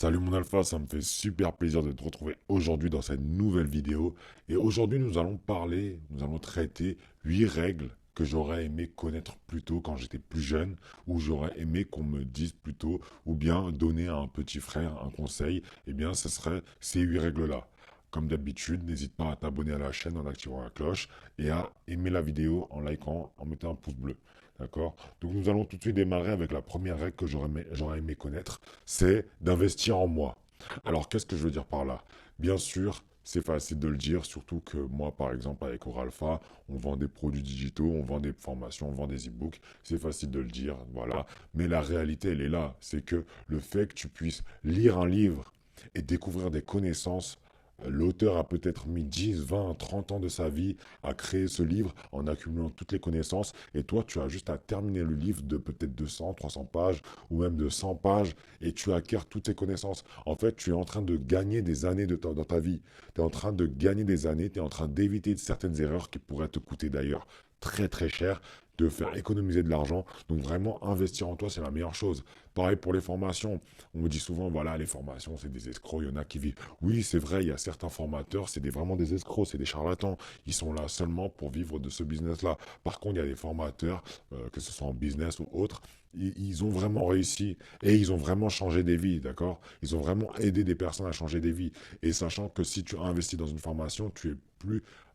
Salut mon alpha, ça me fait super plaisir de te retrouver aujourd'hui dans cette nouvelle vidéo. Et aujourd'hui, nous allons traiter 8 règles que j'aurais aimé connaître plus tôt quand j'étais plus jeune, ou j'aurais aimé qu'on me dise plus tôt, ou bien donner à un petit frère un conseil. Eh bien, ce serait ces 8 règles-là. Comme d'habitude, n'hésite pas à t'abonner à la chaîne en activant la cloche et à aimer la vidéo en likant, en mettant un pouce bleu. D'accord? Donc nous allons tout de suite démarrer avec la première règle que j'aurais aimé connaître, c'est d'investir en moi. Alors qu'est-ce que je veux dire par là? Bien sûr, c'est facile de le dire, surtout que moi, par exemple, avec Oralpha, on vend des produits digitaux, on vend des formations, on vend des e-books. C'est facile de le dire, voilà. Mais la réalité, elle est là. C'est que le fait que tu puisses lire un livre et découvrir des connaissances, l'auteur a peut-être mis 10, 20, 30 ans de sa vie à créer ce livre en accumulant toutes les connaissances. Et toi, tu as juste à terminer le livre de peut-être 200, 300 pages ou même de 100 pages et tu acquiers toutes tes connaissances. En fait, tu es en train de gagner des années dans ta vie. Tu es en train de gagner des années, tu es en train d'éviter certaines erreurs qui pourraient te coûter d'ailleurs très très cher, de faire économiser de l'argent. Donc vraiment, investir en toi, c'est la meilleure chose. Pareil pour les formations. On me dit souvent, voilà, les formations, c'est des escrocs, il y en a qui vivent. Oui, c'est vrai, il y a certains formateurs, vraiment des escrocs, c'est des charlatans. Ils sont là seulement pour vivre de ce business-là. Par contre, il y a des formateurs, que ce soit en business ou autre, ils ont vraiment réussi et ils ont vraiment changé des vies, d'accord? Ils ont vraiment aidé des personnes à changer des vies. Et sachant que si tu as investi dans une formation, tu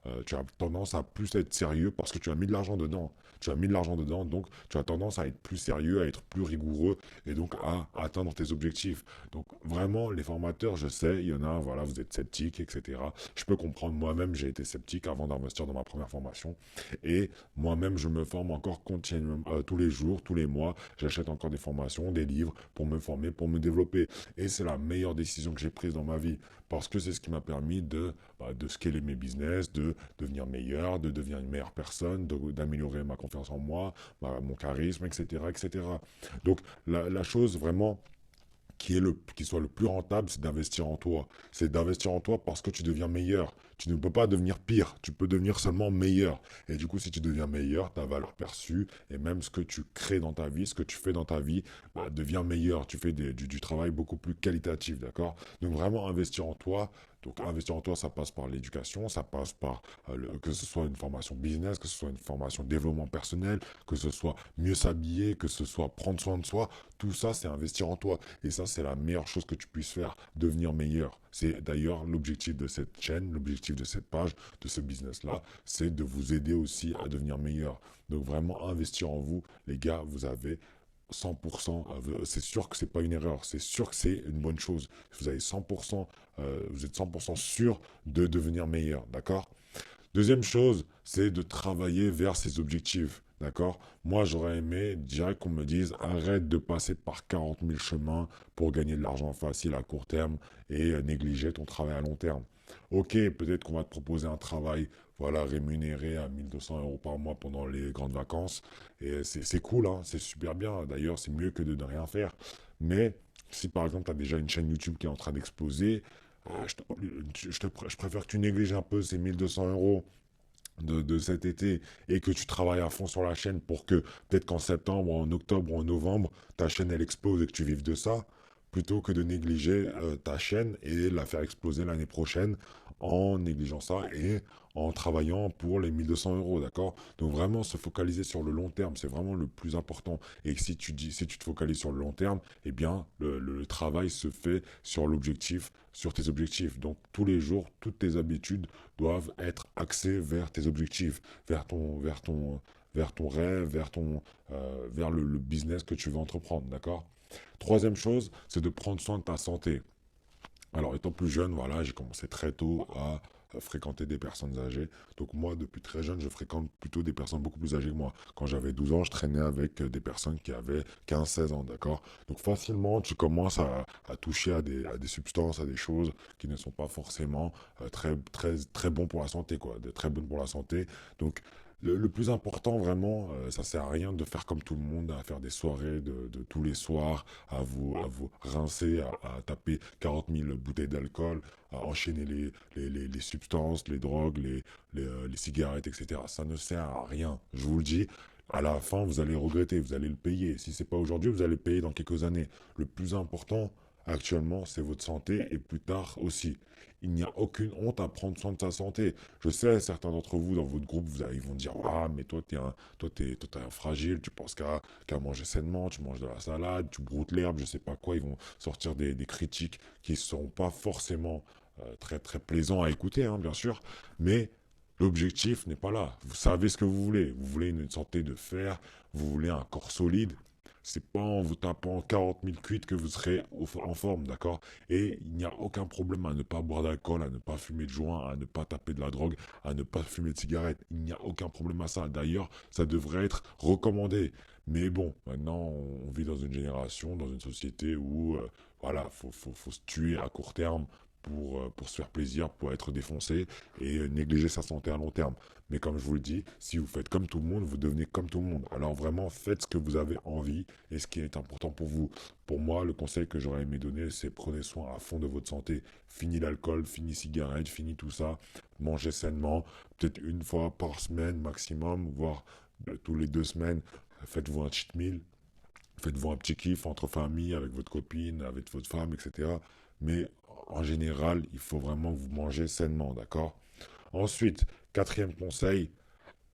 as tendance à plus être sérieux parce que tu as mis de l'argent dedans. Tu as mis de l'argent dedans, donc tu as tendance à être plus sérieux, à être plus rigoureux et donc à atteindre tes objectifs. Donc vraiment, les formateurs, je sais, il y en a, voilà, vous êtes sceptiques, etc. Je peux comprendre, moi-même, j'ai été sceptique avant d'investir dans ma première formation. Et moi-même, je me forme encore continuellement, tous les jours, tous les mois. J'achète encore des formations, des livres pour me former, pour me développer. Et c'est la meilleure décision que j'ai prise dans ma vie. Parce que c'est ce qui m'a permis de scaler mes business, de devenir meilleur, de devenir une meilleure personne, d'améliorer ma confiance en moi, mon charisme, etc., etc. Donc la chose vraiment qui soit le plus rentable, c'est d'investir en toi. C'est d'investir en toi parce que tu deviens meilleur. Tu ne peux pas devenir pire, tu peux devenir seulement meilleur. Et du coup, si tu deviens meilleur, ta valeur perçue et même ce que tu crées dans ta vie, ce que tu fais dans ta vie, devient meilleur. Tu fais du travail beaucoup plus qualitatif, d'accord? Donc vraiment investir en toi. Donc investir en toi, ça passe par l'éducation, ça passe par que ce soit une formation business, que ce soit une formation développement personnel, que ce soit mieux s'habiller, que ce soit prendre soin de soi. Tout ça, c'est investir en toi. Et ça, c'est la meilleure chose que tu puisses faire, devenir meilleur. C'est d'ailleurs l'objectif de cette chaîne, l'objectif de cette page, de ce business-là, c'est de vous aider aussi à devenir meilleur. Donc vraiment investir en vous, les gars, vous avez 100%, c'est sûr que c'est pas une erreur, c'est sûr que c'est une bonne chose. Vous avez 100%, vous êtes 100% sûr de devenir meilleur, d'accord? Deuxième chose, c'est de travailler vers ses objectifs. D'accord? Moi, j'aurais aimé direct qu'on me dise arrête de passer par 40 000 chemins pour gagner de l'argent facile à court terme et négliger ton travail à long terme. Ok, peut-être qu'on va te proposer un travail voilà, rémunéré à 1 200 € par mois pendant les grandes vacances. Et c'est cool, hein, c'est super bien. D'ailleurs, c'est mieux que de ne rien faire. Mais si par exemple, tu as déjà une chaîne YouTube qui est en train d'exploser, je préfère que tu négliges un peu ces 1 200 € de cet été et que tu travailles à fond sur la chaîne pour que peut-être qu'en septembre, ou en octobre ou en novembre, ta chaîne elle explose et que tu vives de ça, plutôt que de négliger ta chaîne et la faire exploser l'année prochaine en négligeant ça et en travaillant pour les 1 200 €, d'accord? Donc vraiment se focaliser sur le long terme, c'est vraiment le plus important. Et si tu te focalises sur le long terme, eh bien le travail se fait sur l'objectif, sur tes objectifs. Donc tous les jours, toutes tes habitudes doivent être axées vers tes objectifs, vers ton rêve, vers le business que tu veux entreprendre, d'accord? Troisième chose, c'est de prendre soin de ta santé. Alors, étant plus jeune, voilà, j'ai commencé très tôt à fréquenter des personnes âgées. Donc moi, depuis très jeune, je fréquente plutôt des personnes beaucoup plus âgées que moi. Quand j'avais 12 ans, je traînais avec des personnes qui avaient 15 16 ans, d'accord? Donc facilement, tu commences à toucher à des substances, à des choses qui ne sont pas forcément très bons pour la santé, quoi, de très bonnes pour la santé. Donc le plus important, vraiment, ça sert à rien de faire comme tout le monde, à faire des soirées de tous les soirs, à vous rincer, à taper 40 000 bouteilles d'alcool, à enchaîner les substances, les drogues, les cigarettes, etc. Ça ne sert à rien. Je vous le dis, à la fin, vous allez regretter, vous allez le payer. Si c'est pas aujourd'hui, vous allez le payer dans quelques années. Le plus important, Actuellement, c'est votre santé et plus tard aussi. Il n'y a aucune honte à prendre soin de sa santé. Je sais, certains d'entre vous dans votre groupe, ils vont dire, ah, mais toi, t'es un fragile, tu penses qu'à manger sainement, tu manges de la salade, tu broutes l'herbe, je sais pas quoi. Ils vont sortir des critiques qui ne seront pas forcément très, très plaisants à écouter, hein, bien sûr. Mais l'objectif n'est pas là. Vous savez ce que vous voulez. Vous voulez une santé de fer, vous voulez un corps solide. C'est pas en vous tapant 40 000 cuites que vous serez en forme, d'accord? Et il n'y a aucun problème à ne pas boire d'alcool, à ne pas fumer de joint, à ne pas taper de la drogue, à ne pas fumer de cigarette. Il n'y a aucun problème à ça. D'ailleurs, ça devrait être recommandé. Mais bon, maintenant, on vit dans une génération, dans une société où, voilà, faut se tuer à court terme pour se faire plaisir, pour être défoncé et négliger sa santé à long terme. Mais comme je vous le dis, si vous faites comme tout le monde, vous devenez comme tout le monde. Alors vraiment, faites ce que vous avez envie et ce qui est important pour vous. Pour moi, le conseil que j'aurais aimé donner, c'est prenez soin à fond de votre santé. Fini l'alcool, fini cigarette, fini tout ça. Mangez sainement, peut-être une fois par semaine maximum, voire tous les 2 semaines. Faites-vous un cheat meal. Faites-vous un petit kiff entre famille, avec votre copine, avec votre femme, etc. Mais en général, il faut vraiment que vous mangez sainement, d'accord? Ensuite, quatrième conseil,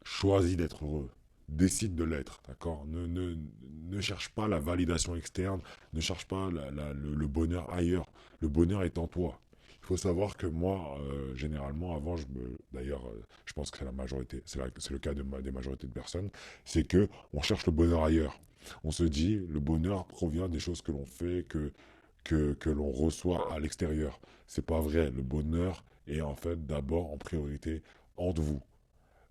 choisis d'être heureux. Décide de l'être, d'accord? Ne cherche pas la validation externe, ne cherche pas le bonheur ailleurs. Le bonheur est en toi. Il faut savoir que moi, généralement, avant, d'ailleurs, je pense que c'est la majorité, c'est le cas des majorités de personnes, c'est que on cherche le bonheur ailleurs. On se dit, le bonheur provient des choses que l'on fait, que l'on reçoit à l'extérieur. C'est pas vrai. Le bonheur est en fait d'abord en priorité en vous.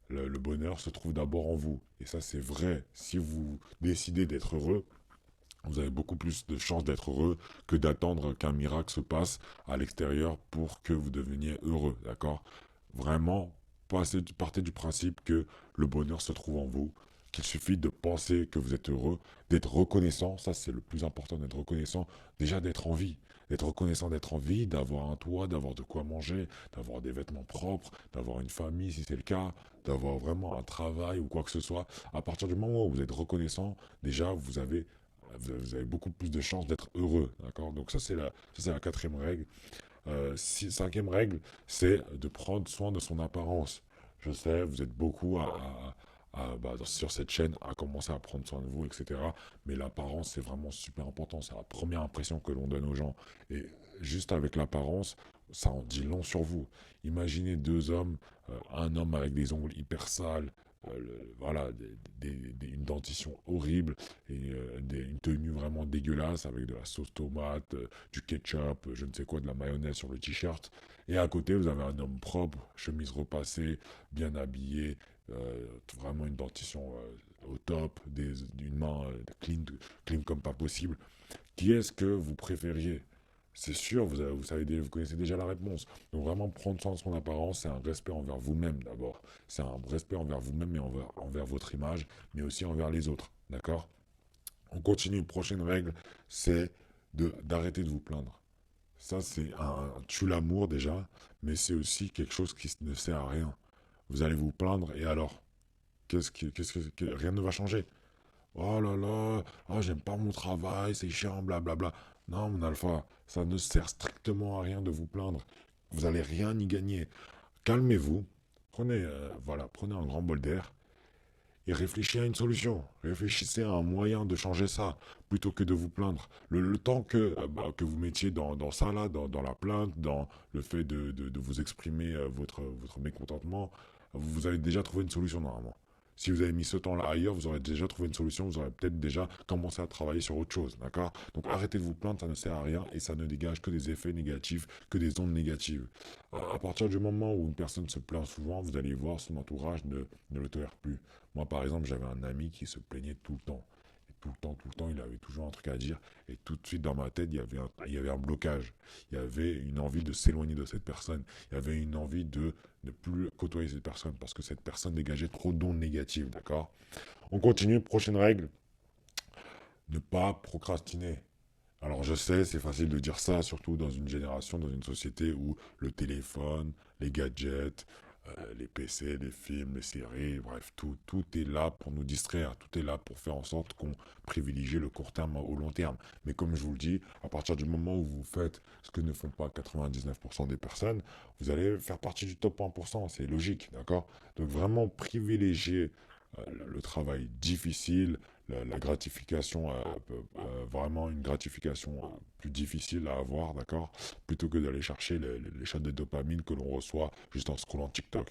Le bonheur se trouve d'abord en vous. Et ça, c'est vrai. Si vous décidez d'être heureux, vous avez beaucoup plus de chances d'être heureux que d'attendre qu'un miracle se passe à l'extérieur pour que vous deveniez heureux. D'accord? Vraiment, partez du principe que le bonheur se trouve en vous, qu'il suffit de penser que vous êtes heureux, d'être reconnaissant, ça c'est le plus important, d'être reconnaissant, déjà d'être en vie, d'être reconnaissant d'être en vie, d'avoir un toit, d'avoir de quoi manger, d'avoir des vêtements propres, d'avoir une famille si c'est le cas, d'avoir vraiment un travail ou quoi que ce soit. À partir du moment où vous êtes reconnaissant, déjà vous avez beaucoup plus de chances d'être heureux, d'accord? Donc ça c'est la quatrième règle. Cinquième règle, c'est de prendre soin de son apparence. Je sais, vous êtes beaucoup sur cette chaîne à commencer à prendre soin de vous, etc. Mais l'apparence, c'est vraiment super important. C'est la première impression que l'on donne aux gens. Et juste avec l'apparence, ça en dit long sur vous. Imaginez deux hommes, un homme avec des ongles hyper sales, voilà, une dentition horrible et une tenue vraiment dégueulasse avec de la sauce tomate, du ketchup, je ne sais quoi, de la mayonnaise sur le t-shirt. Et à côté, vous avez un homme propre, chemise repassée, bien habillé, vraiment une dentition au top, une main clean comme pas possible. Qui est-ce que vous préfériez? C'est sûr, vous connaissez déjà la réponse. Donc vraiment prendre soin de son apparence, c'est un respect envers vous-même d'abord. C'est un respect envers vous-même et envers votre image, mais aussi envers les autres. D'accord? On continue. Prochaine règle, c'est d'arrêter de vous plaindre. Ça, c'est un tue l'amour déjà, mais c'est aussi quelque chose qui ne sert à rien. Vous allez vous plaindre et alors? Rien ne va changer. Oh là là, ah, j'aime pas mon travail, c'est chiant, blablabla. Non, mon alpha, ça ne sert strictement à rien de vous plaindre. Vous allez rien y gagner. Calmez-vous, prenez un grand bol d'air et réfléchissez à une solution. Réfléchissez à un moyen de changer ça, plutôt que de vous plaindre. Le temps que vous mettiez dans ça, là, dans la plainte, dans le fait de vous exprimer votre mécontentement, vous avez déjà trouvé une solution normalement. Si vous avez mis ce temps-là ailleurs, vous aurez déjà trouvé une solution, vous aurez peut-être déjà commencé à travailler sur autre chose, d'accord? Donc arrêtez de vous plaindre, ça ne sert à rien et ça ne dégage que des effets négatifs, que des ondes négatives. À partir du moment où une personne se plaint souvent, vous allez voir son entourage ne le tolère plus. Moi, par exemple, j'avais un ami qui se plaignait tout le temps. Et tout le temps, il avait toujours un truc à dire. Et tout de suite, dans ma tête, il y avait un blocage. Il y avait une envie de s'éloigner de cette personne. Il y avait une envie de ne plus côtoyer cette personne parce que cette personne dégageait trop d'ondes négatives, d'accord? On continue, prochaine règle, ne pas procrastiner. Alors je sais, c'est facile de dire ça, surtout dans une génération, dans une société où le téléphone, les gadgets, les PC, les films, les séries, bref, tout est là pour nous distraire, tout est là pour faire en sorte qu'on privilégie le court terme au long terme. Mais comme je vous le dis, à partir du moment où vous faites ce que ne font pas 99% des personnes, vous allez faire partie du top 1%, c'est logique, d'accord? Donc vraiment privilégier le travail difficile, la gratification, vraiment une gratification plus difficile à avoir, d'accord? Plutôt que d'aller chercher les shots de dopamine que l'on reçoit juste en scrollant TikTok.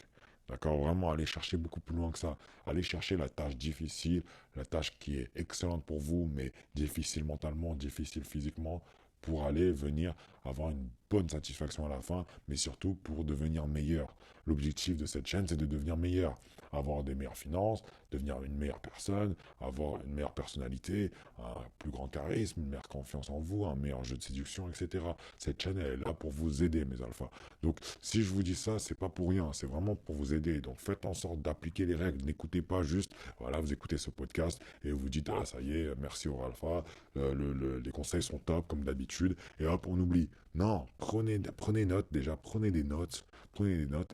D'accord? Vraiment aller chercher beaucoup plus loin que ça. Aller chercher la tâche difficile, la tâche qui est excellente pour vous, mais difficile mentalement, difficile physiquement, pour aller venir avoir une bonne satisfaction à la fin, mais surtout pour devenir meilleur. L'objectif de cette chaîne, c'est de devenir meilleur. Avoir des meilleures finances, devenir une meilleure personne, avoir une meilleure personnalité, un plus grand charisme, une meilleure confiance en vous, un meilleur jeu de séduction, etc. Cette chaîne, elle est là pour vous aider, mes alphas. Donc, si je vous dis ça, c'est pas pour rien, c'est vraiment pour vous aider. Donc, faites en sorte d'appliquer les règles. N'écoutez pas juste, voilà, vous écoutez ce podcast et vous dites, ah, ça y est, merci au alpha, les conseils sont top, comme d'habitude, et hop, on oublie. Non, prenez note déjà, prenez des notes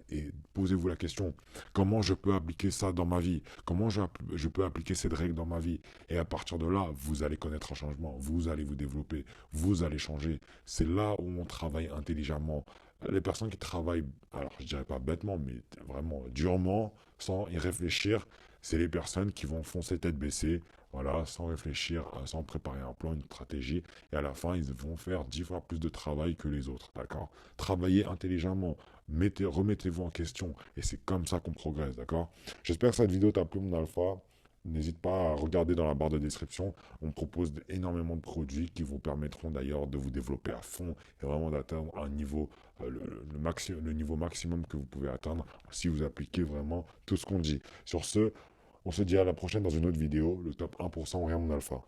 et posez-vous la question, comment je peux appliquer ça dans ma vie? Comment je peux appliquer cette règle dans ma vie? Et à partir de là, vous allez connaître un changement, vous allez vous développer, vous allez changer. C'est là où on travaille intelligemment. Les personnes qui travaillent, alors je dirais pas bêtement, mais vraiment durement, sans y réfléchir, c'est les personnes qui vont foncer tête baissée, voilà, sans réfléchir, sans préparer un plan, une stratégie, et à la fin, ils vont faire 10 fois plus de travail que les autres, d'accord? Travaillez intelligemment, remettez-vous en question, et c'est comme ça qu'on progresse, d'accord? J'espère que cette vidéo t'a plu, mon alpha. N'hésite pas à regarder dans la barre de description. On propose énormément de produits qui vous permettront d'ailleurs de vous développer à fond et vraiment d'atteindre un niveau, le niveau maximum que vous pouvez atteindre si vous appliquez vraiment tout ce qu'on dit. Sur ce, on se dit à la prochaine dans une autre vidéo, le top 1% rien mon alpha.